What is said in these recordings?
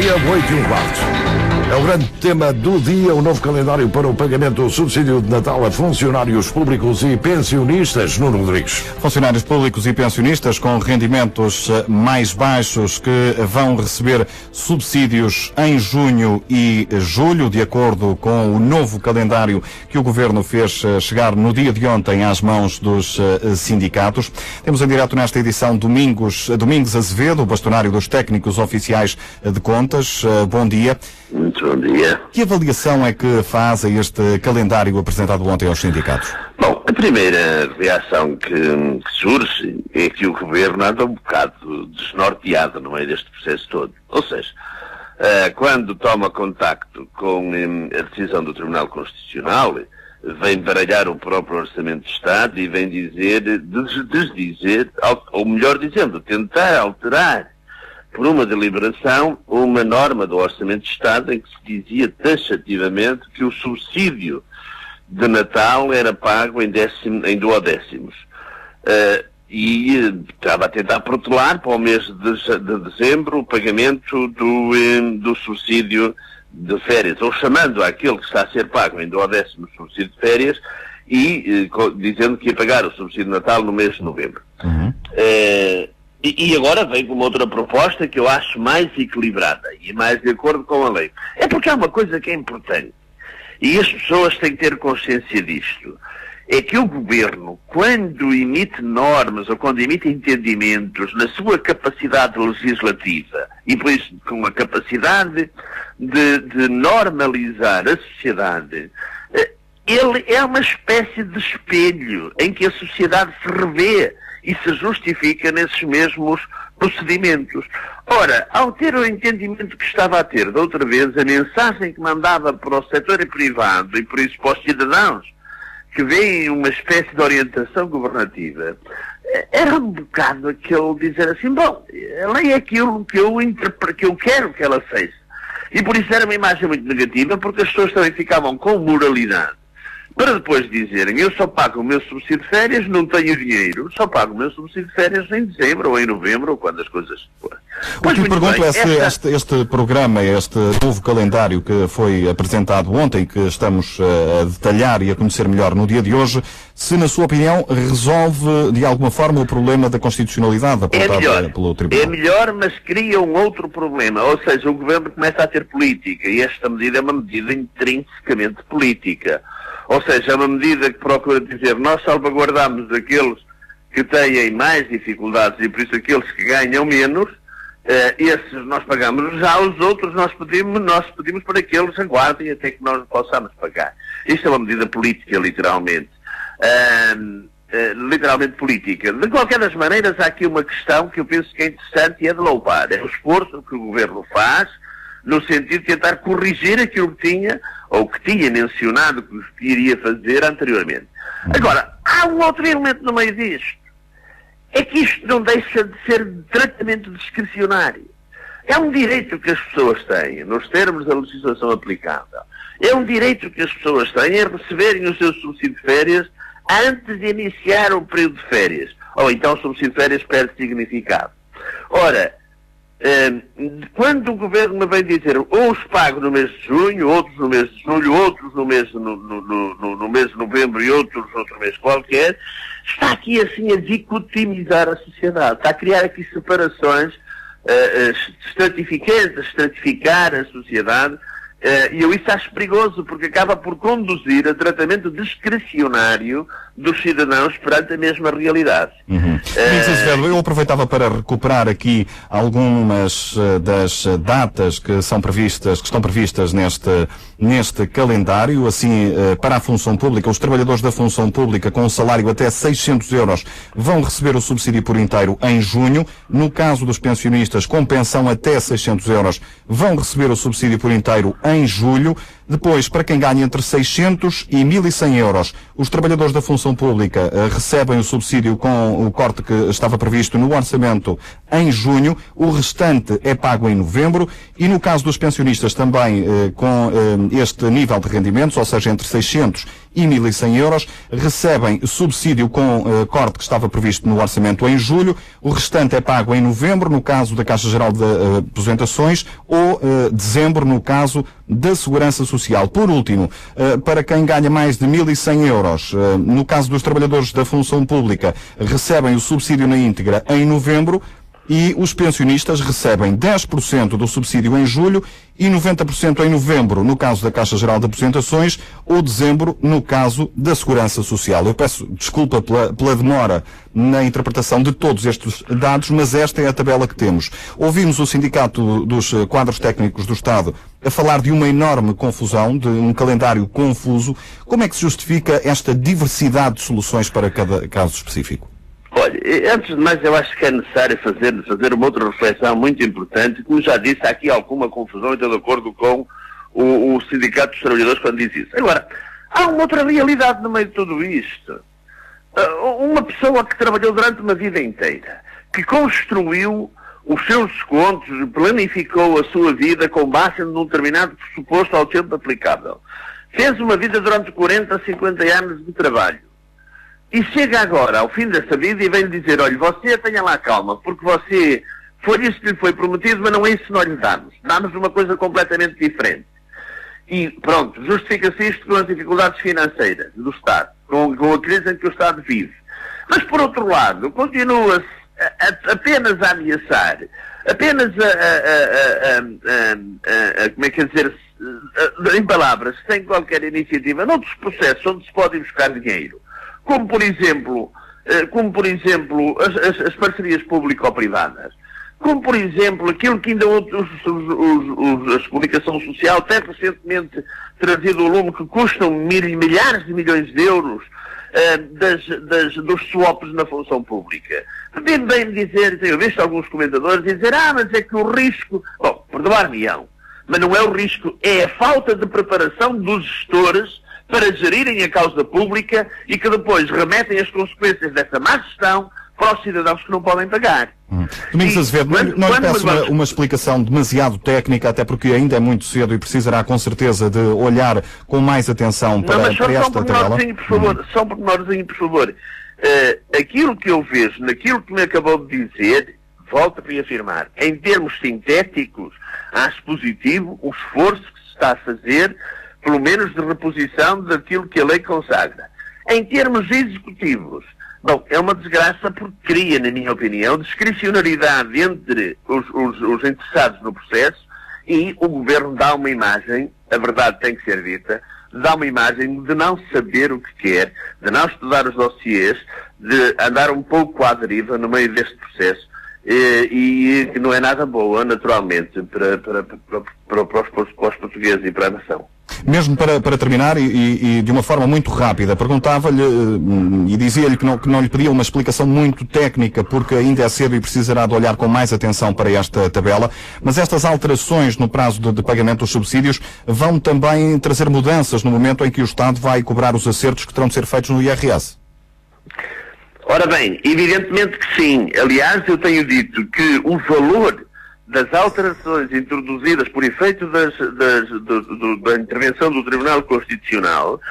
dia, 8h15. É o grande tema do dia, o novo calendário para o pagamento do subsídio de Natal a funcionários públicos e pensionistas. Nuno Rodrigues. Funcionários públicos e pensionistas com rendimentos mais baixos que vão receber subsídios em junho e julho, de acordo com o novo calendário que o Governo fez chegar no dia de ontem às mãos dos sindicatos. Temos em direto nesta edição Domingos Azevedo, o bastonário dos técnicos oficiais de contas. Bom dia. Muito bom dia. Que avaliação é que faz a este calendário apresentado ontem aos sindicatos? Bom, a primeira reação que surge é que o Governo anda um bocado desnorteado no meio deste processo todo. Ou seja, quando toma contacto com a decisão do Tribunal Constitucional, vem baralhar o próprio Orçamento de Estado e vem desdizer, ou melhor dizendo, tentar alterar por uma deliberação, uma norma do Orçamento de Estado em que se dizia taxativamente que o subsídio de Natal era pago em duodécimos. E estava a tentar protelar para o mês de dezembro o pagamento do subsídio de férias, ou chamando aquele que está a ser pago em duodécimos subsídio de férias e dizendo que ia pagar o subsídio de Natal no mês de novembro. Uhum. E agora vem com uma outra proposta que eu acho mais equilibrada e mais de acordo com a lei. É porque há uma coisa que é importante, e as pessoas têm que ter consciência disto, é que o Governo, quando emite normas ou quando emite entendimentos na sua capacidade legislativa, e por isso com a capacidade de normalizar a sociedade, ele é uma espécie de espelho em que a sociedade se revê e se justifica nesses mesmos procedimentos. Ora, ao ter o entendimento que estava a ter da outra vez, a mensagem que mandava para o setor privado e por isso para os cidadãos que veem uma espécie de orientação governativa, era um bocado aquele dizer assim, bom, a lei é aquilo que eu quero que ela seja. E por isso era uma imagem muito negativa, porque as pessoas também ficavam com moralidade para depois dizerem, eu só pago o meu subsídio de férias, não tenho dinheiro, só pago o meu subsídio de férias em dezembro ou em novembro, ou quando as coisas forem. O que lhe pergunto é se este programa, este novo calendário que foi apresentado ontem, que estamos a detalhar e a conhecer melhor no dia de hoje, se, na sua opinião, resolve de alguma forma o problema da constitucionalidade apontada pelo Tribunal. É melhor, mas cria um outro problema. Ou seja, o Governo começa a ter política, e esta medida é uma medida intrinsecamente política. Ou seja, é uma medida que procura dizer, nós salvaguardamos aqueles que têm mais dificuldades e por isso aqueles que ganham menos, esses nós pagamos, já os outros nós pedimos para que eles aguardem até que nós possamos pagar. Isto é uma medida política, literalmente. Literalmente política. De qualquer das maneiras, há aqui uma questão que eu penso que é interessante e é de louvar. É o esforço que o Governo faz no sentido de tentar corrigir aquilo que tinha, ou que tinha mencionado que iria fazer anteriormente. Agora, há um outro elemento no meio disto. É que isto não deixa de ser tratamento discricionário. É um direito que as pessoas têm, nos termos da legislação aplicável. É um direito que as pessoas têm em receberem o seu subsídio de férias antes de iniciar o período de férias. Ou então o subsídio de férias perde significado. Ora, quando o Governo me vem dizer uns pago no mês de junho, outros no mês de julho, outros no mês de novembro e outros outro mês qualquer, está aqui assim a dicotomizar a sociedade, está a criar aqui separações, estratificar a sociedade, e eu isso acho perigoso, porque acaba por conduzir a tratamento discricionário dos cidadãos perante a mesma realidade. Eu aproveitava para recuperar aqui algumas das datas que estão previstas neste calendário. Assim, para a função pública, os trabalhadores da função pública com um salário até 600 euros vão receber o subsídio por inteiro em junho. No caso dos pensionistas com pensão até 600 euros, vão receber o subsídio por inteiro em julho. Depois, para quem ganha entre 600 e 1.100 euros, os trabalhadores da função pública recebem o subsídio com o corte que estava previsto no orçamento em junho. O restante é pago em novembro. E no caso dos pensionistas também com este nível de rendimentos, ou seja, entre 600 e 1.100 euros, recebem subsídio com corte que estava previsto no orçamento em julho. O restante é pago em novembro, no caso da Caixa Geral de Aposentações, ou dezembro, no caso da Segurança Social. Por último, para quem ganha mais de 1.100 euros, no caso dos trabalhadores da função pública, recebem o subsídio na íntegra em novembro, e os pensionistas recebem 10% do subsídio em julho e 90% em novembro, no caso da Caixa Geral de Aposentações, ou dezembro, no caso da Segurança Social. Eu peço desculpa pela demora na interpretação de todos estes dados, mas esta é a tabela que temos. Ouvimos o Sindicato dos Quadros Técnicos do Estado a falar de uma enorme confusão, de um calendário confuso. Como é que se justifica esta diversidade de soluções para cada caso específico? Olha, antes de mais eu acho que é necessário fazer uma outra reflexão muito importante. Como já disse, há aqui alguma confusão e estou de acordo com o Sindicato dos Trabalhadores quando diz isso. Agora, há uma outra realidade no meio de tudo isto. Uma pessoa que trabalhou durante uma vida inteira, que construiu os seus descontos, planificou a sua vida com base num determinado pressuposto ao tempo aplicável, fez uma vida durante 40, 50 anos de trabalho, e chega agora ao fim dessa vida e vem-lhe dizer: olha, você tenha lá calma, porque você foi isso que lhe foi prometido, mas não é isso que nós lhe damos. Damos uma coisa completamente diferente. E pronto, justifica-se isto com as dificuldades financeiras do Estado, com a crise em que o Estado vive. Mas por outro lado, continua-se apenas a ameaçar, apenas como é que é dizer, em palavras, sem qualquer iniciativa, noutros processos onde se pode buscar dinheiro. Como por exemplo as parcerias público-privadas, como por exemplo aquilo que ainda a comunicação social tem recentemente trazido ao lume, que custam milhares de milhões de euros dos swaps na função pública. Bem dizer, tenho visto alguns comentadores dizer: mas é que o risco... Bom, perdoar-me-ão, mas não é o risco, é a falta de preparação dos gestores para gerirem a causa pública e que depois remetem as consequências dessa má gestão para os cidadãos que não podem pagar. Domingos Azevedo, não lhe peço uma explicação demasiado técnica, até porque ainda é muito cedo e precisará com certeza de olhar com mais atenção para esta tabela. Só um pormenorzinho, por favor. Aquilo que eu vejo, naquilo que me acabou de dizer, volto a reafirmar, em termos sintéticos, acho positivo o esforço que se está a fazer, pelo menos de reposição daquilo que a lei consagra. Em termos executivos, bom, é uma desgraça porque cria, na minha opinião, discricionariedade entre os interessados no processo, e o Governo dá uma imagem, a verdade tem que ser dita, dá uma imagem de não saber o que quer, de não estudar os dossiês, de andar um pouco à deriva no meio deste processo, e que não é nada boa, naturalmente, para os portugueses e para a nação. Mesmo para terminar, e de uma forma muito rápida, perguntava-lhe e dizia-lhe que não lhe pedia uma explicação muito técnica, porque ainda é cedo e precisará de olhar com mais atenção para esta tabela, mas estas alterações no prazo de pagamento dos subsídios vão também trazer mudanças no momento em que o Estado vai cobrar os acertos que terão de ser feitos no IRS? Ora bem, evidentemente que sim. Aliás, eu tenho dito que o valor das alterações introduzidas por efeito da intervenção do Tribunal Constitucional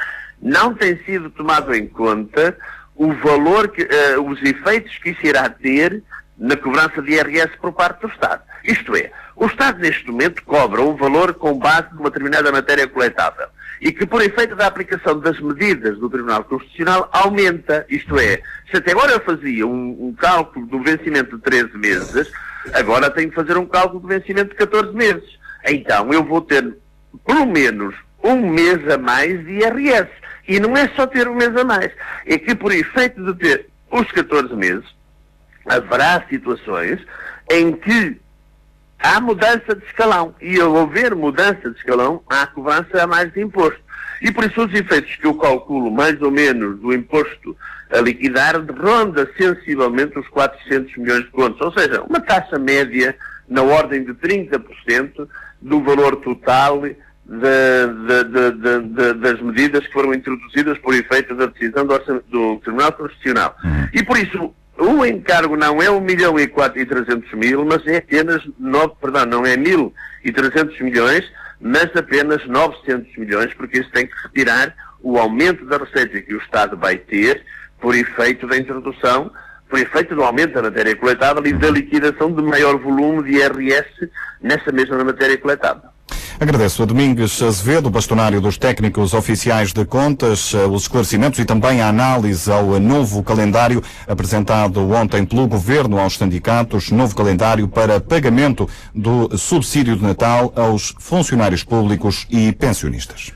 não tem sido tomado em conta o valor, os efeitos que isso irá ter na cobrança de IRS por parte do Estado. Isto é, o Estado neste momento cobra um valor com base numa determinada matéria coletável e que, por efeito da aplicação das medidas do Tribunal Constitucional, aumenta. Isto é, se até agora eu fazia um cálculo do vencimento de 13 meses, agora tenho que fazer um cálculo de vencimento de 14 meses. Então eu vou ter pelo menos um mês a mais de IRS. E não é só ter um mês a mais. É que por efeito de ter os 14 meses, haverá situações em que há mudança de escalão. E ao haver mudança de escalão, há cobrança a mais de imposto. E por isso os efeitos que eu calculo mais ou menos do imposto a liquidar ronda sensivelmente os 400 milhões de contos. Ou seja, uma taxa média na ordem de 30% do valor total das medidas que foram introduzidas por efeito da decisão do Tribunal Constitucional. E por isso, o encargo não é 1.300.000, mas é apenas não é 1.300 milhões, mas apenas 900 milhões, porque isso tem que retirar o aumento da receita que o Estado vai ter por efeito da introdução, por efeito do aumento da matéria coletável e da liquidação de maior volume de IRS nessa mesma matéria coletável. Agradeço a Domingos Azevedo, bastonário dos técnicos oficiais de contas, os esclarecimentos e também a análise ao novo calendário apresentado ontem pelo Governo aos sindicatos, novo calendário para pagamento do subsídio de Natal aos funcionários públicos e pensionistas.